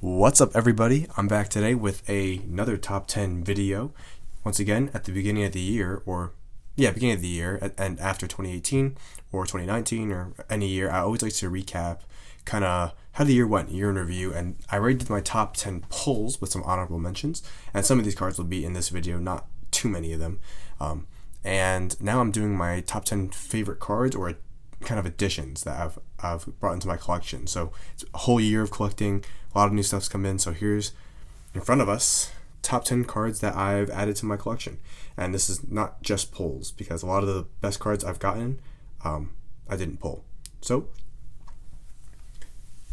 What's up, everybody? I'm back today with another top 10 video. Once again, at the beginning of the year, beginning of the year, and after 2018 or 2019 or any year, I always like to recap kind of how the year went, year in review, and I rated my top 10 pulls with some honorable mentions, and some of these cards will be in this video, not too many of them. And now I'm doing my top 10 favorite cards or kind of additions that I've brought into my collection. So it's a whole year of collecting. A lot of new stuff's come in. So here's in front of us top 10 cards that I've added to my collection. And this is not just pulls because a lot of the best cards I've gotten I didn't pull. So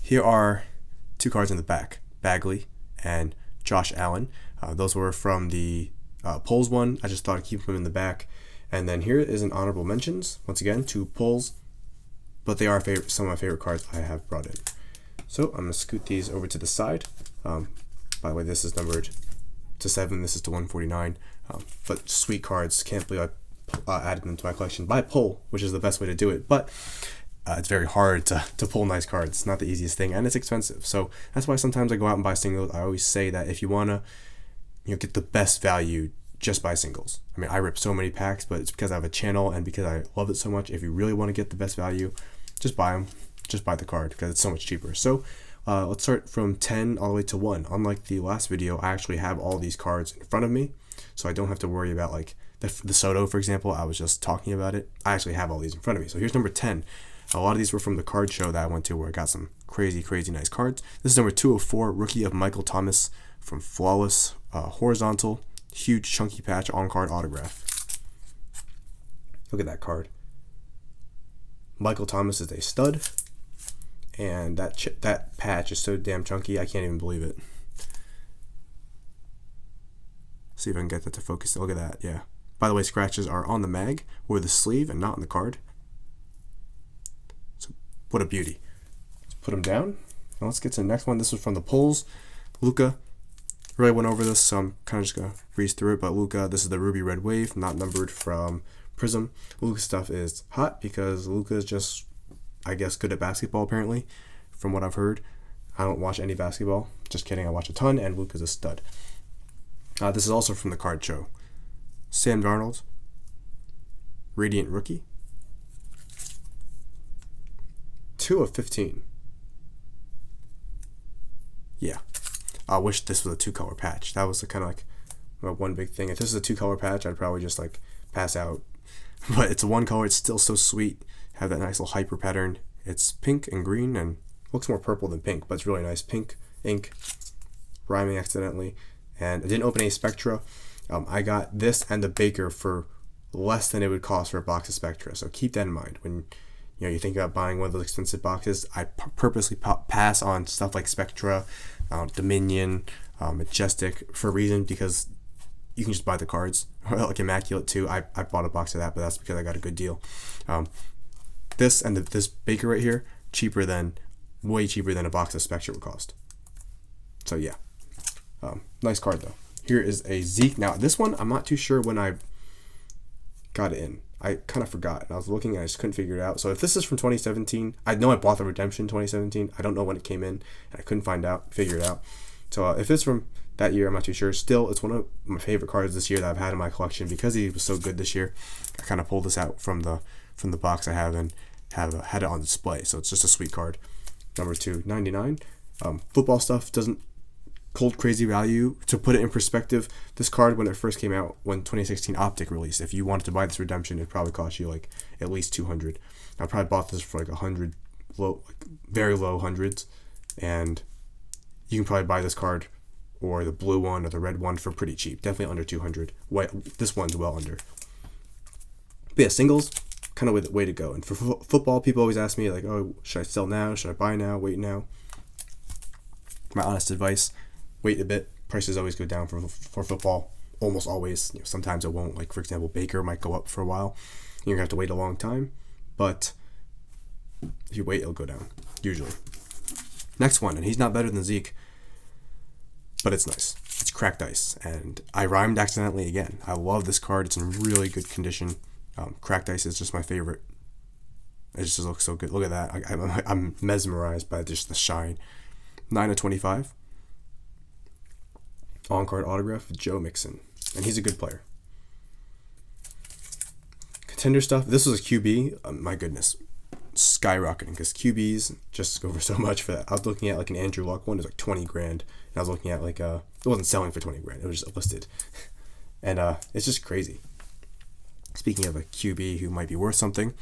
here are two cards in the back, Bagley and Josh Allen. Those were from the pulls one. I just thought I'd keep them in the back. And then here is an honorable mentions. Once again, two pulls, but they are some of my favorite cards I have brought in. So I'm going to scoot these over to the side. By the way, this is numbered to 7. This is to 149. But sweet cards. Can't believe I added them to my collection by pull, which is the best way to do it. But it's very hard to pull nice cards. It's not the easiest thing, and it's expensive. So that's why sometimes I go out and buy singles. I always say that if you want to get the best value, just buy singles. I mean, I rip so many packs, but it's because I have a channel and because I love it so much. If you really want to get the best value, just buy them. Just buy the card because it's so much cheaper. So let's start from 10 all the way to 1. Unlike the last video, I actually have all these cards in front of me, so I don't have to worry about like the Soto, for example. I was just talking about it. I actually have all these in front of me. So here's number 10. A lot of these were from the card show that I went to where I got some crazy nice cards. This is number 204, rookie of Michael Thomas from Flawless, horizontal, huge chunky patch on card autograph. Look at that card. Michael Thomas is a stud, and that patch is so damn chunky I can't even believe it. See if I can get that to focus. Look at that. Yeah. By the way, scratches are on the mag or the sleeve and not on the card. So what a beauty. Let's put them down. Now let's get to the next one. This was from the pulls. Luka. Really went over this, so I'm kind of just going to breeze through it. But Luka, this is the Ruby Red Wave, not numbered, from Prism. Luka stuff is hot because Luka is just, I guess, good at basketball, apparently, from what I've heard. I don't watch any basketball. Just kidding, I watch a ton, and Luka's a stud. This is also from the card show. Sam Darnold, Radiant Rookie. 2 of 15. Yeah. I wish this was a 2-color patch. That was kind of like one big thing. If this is a 2-color patch, I'd probably just like pass out. But it's a 1-color. It's still so sweet. Have that nice little hyper pattern. It's pink and green and looks more purple than pink, but it's really nice. Pink ink, rhyming accidentally. And I didn't open any Spectra. I got this and the Baker for less than it would cost for a box of Spectra. So keep that in mind when you think about buying one of those expensive boxes. I purposely pass on stuff like Spectra, Dominion, Majestic for a reason, because you can just buy the cards. Like Immaculate too. I bought a box of that, but that's because I got a good deal. This and this Baker right here, way cheaper than a box of Spectra would cost. So yeah, nice card though. Here is a Zeke. Now this one, I'm not too sure when I got it in. I kind of forgot, and I was looking and I just couldn't figure it out. So if this is from 2017, I know I bought the Redemption 2017. I don't know when it came in, and I couldn't figure it out. So if it's from that year, I'm not too sure. Still, it's one of my favorite cards this year that I've had in my collection because he was so good this year. I kind of pulled this out from the box I have and had it on display. So it's just a sweet card. Number 299. Football stuff doesn't hold crazy value. To put it in perspective, this card, when it first came out, when 2016 Optic released, if you wanted to buy this Redemption, it probably cost you like at least 200. I probably bought this for like 100, very low hundreds, and you can probably buy this card or the blue one or the red one for pretty cheap. Definitely under 200. This one's well under. But yeah, singles, kind of the way to go. And for football, people always ask me like, oh, should I sell now? Should I buy now? Wait now? My honest advice, wait a bit. Prices always go down for football. Almost always. Sometimes it won't. Like, for example, Baker might go up for a while. You're going to have to wait a long time. But if you wait, it'll go down. Usually. Next one. And he's not better than Zeke. But it's nice. It's Cracked Ice. And I rhymed accidentally again. I love this card. It's in really good condition. Cracked Ice is just my favorite. It just looks so good. Look at that. I'm mesmerized by just the shine. 9 of 25. on-card autograph of Joe Mixon, and he's a good player. Contender stuff. This was a QB. My goodness, skyrocketing because QBs just go for so much for that. I was looking at like an Andrew Luck one. It was like 20 grand. And I was looking at like it wasn't selling for 20 grand. It was just listed, and it's just crazy. Speaking of a QB who might be worth something,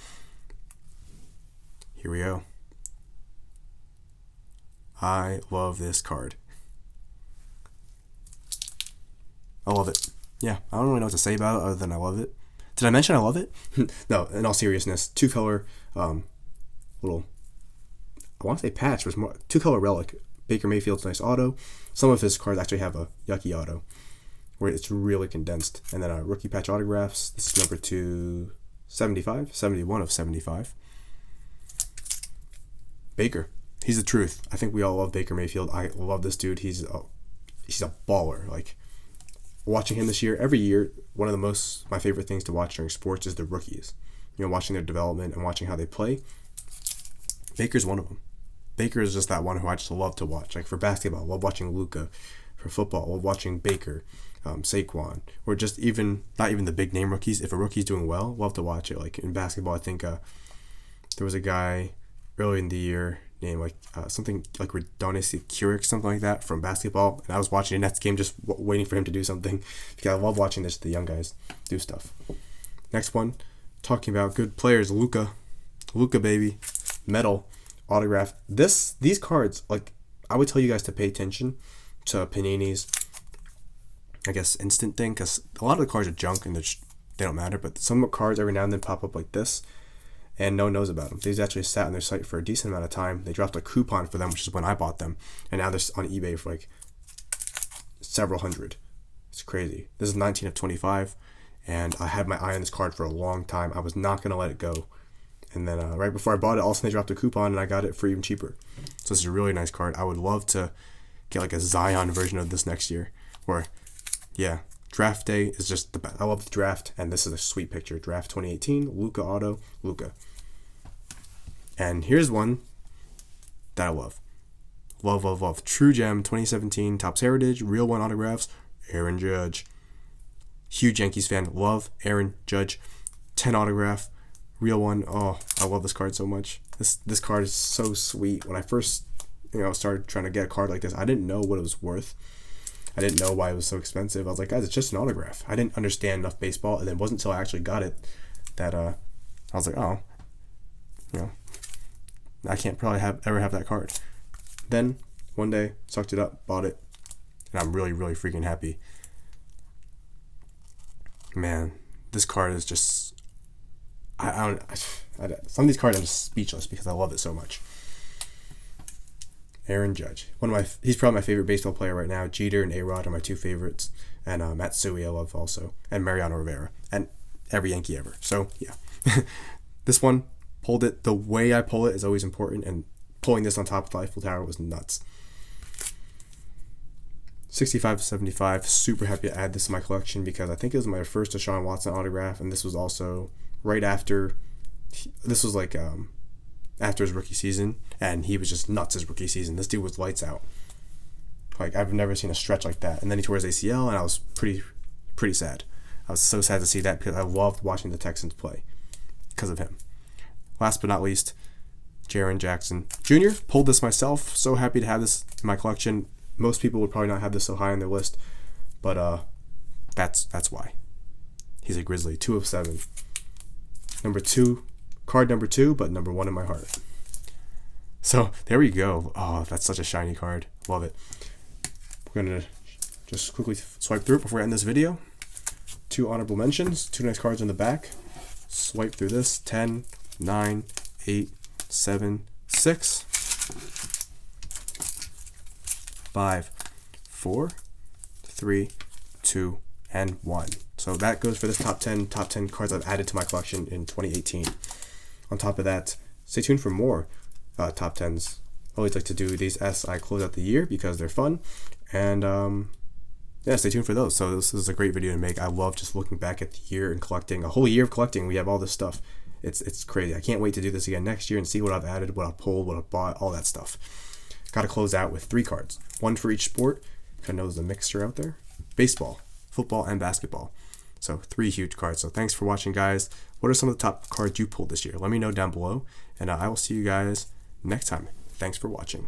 here we go. I love this card. I love it. Yeah, I don't really know what to say about it other than I love it. Did I mention I love it? No, in all seriousness, 2-color little, I want to say patch, was more 2-color relic. Baker Mayfield's nice auto. Some of his cards actually have a yucky auto where it's really condensed. And then rookie patch autographs. This is number 275, 71 of 75. Baker. He's the truth. I think we all love Baker Mayfield. I love this dude. He's a baller. Like, watching him this year, every year, one of my favorite things to watch during sports is the rookies. You know, watching their development and watching how they play. Baker's one of them. Baker is just that one who I just love to watch. Like for basketball, I love watching Luka. For football, I love watching Baker, Saquon, or just not even the big name rookies. If a rookie's doing well, love to watch it. Like in basketball, I think there was a guy early in the year named something like Redonis Kurik, something like that, from basketball. And I was watching a Nets game just waiting for him to do something because I love watching the young guys do stuff. Next one, talking about good players, Luka baby, metal autograph. These cards, like I would tell you guys to pay attention to Panini's, I guess, instant thing, because a lot of the cards are junk and they don't matter. But some cards every now and then pop up like this, and no one knows about them. These actually sat on their site for a decent amount of time. They dropped a coupon for them, which is when I bought them, and now they're on eBay for like several hundred. It's crazy. This is 19 of 25, and I had my eye on this card for a long time. I was not going to let it go. And then right before I bought it, also they dropped a coupon, and I got it for even cheaper. So this is a really nice card. I would love to get like a Zion version of this next year. Or, yeah, draft day is just the best. I love the draft, and this is a sweet picture. Draft 2018, Luka auto, Luka. And here's one that I love. Love. True Gem 2017, Topps Heritage, Real One autographs, Aaron Judge. Huge Yankees fan. Love Aaron Judge. 10 autograph, Real One. Oh, I love this card so much. This card is so sweet. When I first started trying to get a card like this, I didn't know what it was worth. I didn't know why it was so expensive. I was like, guys, it's just an autograph. I didn't understand enough baseball, and it wasn't until I actually got it that I was like, oh, I can't probably ever have that card. Then one day, sucked it up, bought it, and I'm really, really freaking happy. Man, this card is just, some of these cards I'm just speechless because I love it so much. Aaron Judge, he's probably my favorite baseball player right now. Jeter and A-Rod are my two favorites, and Matsui I love also, and Mariano Rivera, and every Yankee ever. So yeah, this one pulled it. The way I pull it is always important, and pulling this on top of the Eiffel Tower was nuts. 65-75, super happy to add this to my collection because I think it was my first Deshaun Watson autograph, and this was also right after. This was like after his rookie season, and he was just nuts his rookie season. This dude was lights out. Like, I've never seen a stretch like that. And then he tore his ACL, and I was pretty sad. I was so sad to see that because I loved watching the Texans play because of him. Last but not least, Jaren Jackson Jr. Pulled this myself. So happy to have this in my collection. Most people would probably not have this so high on their list, but that's why. He's a Grizzly, 2 of 7. Card number 2, but number 1 in my heart. So there we go. Oh, that's such a shiny card. Love it. We're going to just quickly swipe through it before I end this video. 2 honorable mentions, 2 nice cards in the back. Swipe through this. 10, 9, 8, 7, 6, 5, 4, 3, 2, and 1. So that goes for this top 10 cards I've added to my collection in 2018. On top of that, stay tuned for more top 10s. I always like to do these as I close out the year because they're fun. And stay tuned for those. So this is a great video to make. I love just looking back at the year and collecting. A whole year of collecting. We have all this stuff. It's crazy. I can't wait to do this again next year and see what I've added, what I've pulled, what I've bought, all that stuff. Got to close out with 3 cards. 1 for each sport. kind of know there's a mixture out there. Baseball, football, and basketball. So 3 huge cards. So thanks for watching, guys. What are some of the top cards you pulled this year? Let me know down below, and I will see you guys next time. Thanks for watching.